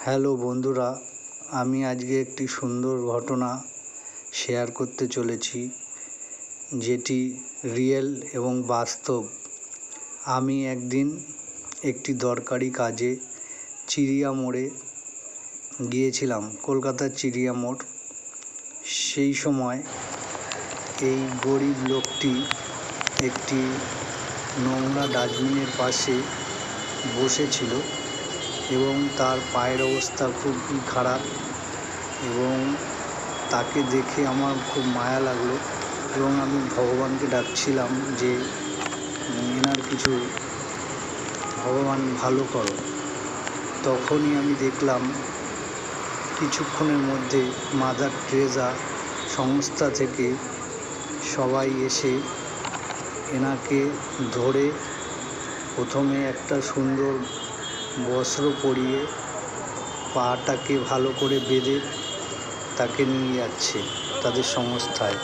Hello বন্ধুরা, আমি আজকে একটি সুন্দর ঘটনা শেয়ার করতে চলেছি, যেটি রিয়েল এবং বাস্তব। আমি একদিন একটি দরকারি কাজে চিড়িয়া মোড়ে গিয়েছিলাম, কলকাতার চিড়িয়া মোড়। সেই সময় এই গরিব লোকটি একটি নোংরা ডাস্টবিনের পাশে বসেছিল এবং তার পায়ের অবস্থা খুবই খারাপ, এবং তাকে দেখে আমার খুব মায়া লাগলো এবং আমি ভগবানকে ডাকছিলাম যে এনার কিছু ভগবান ভালো করো। তখনই আমি দেখলাম কিছুক্ষণের মধ্যে মাদার টেরেসা সংস্থা থেকে সবাই এসে এনাকে ধরে প্রথমে একটা সুন্দর বস্ত্র পরিয়ে পাটাকে ভালো করে বেঁধে তাকে নিয়ে যাচ্ছে তাদের সংস্থায়।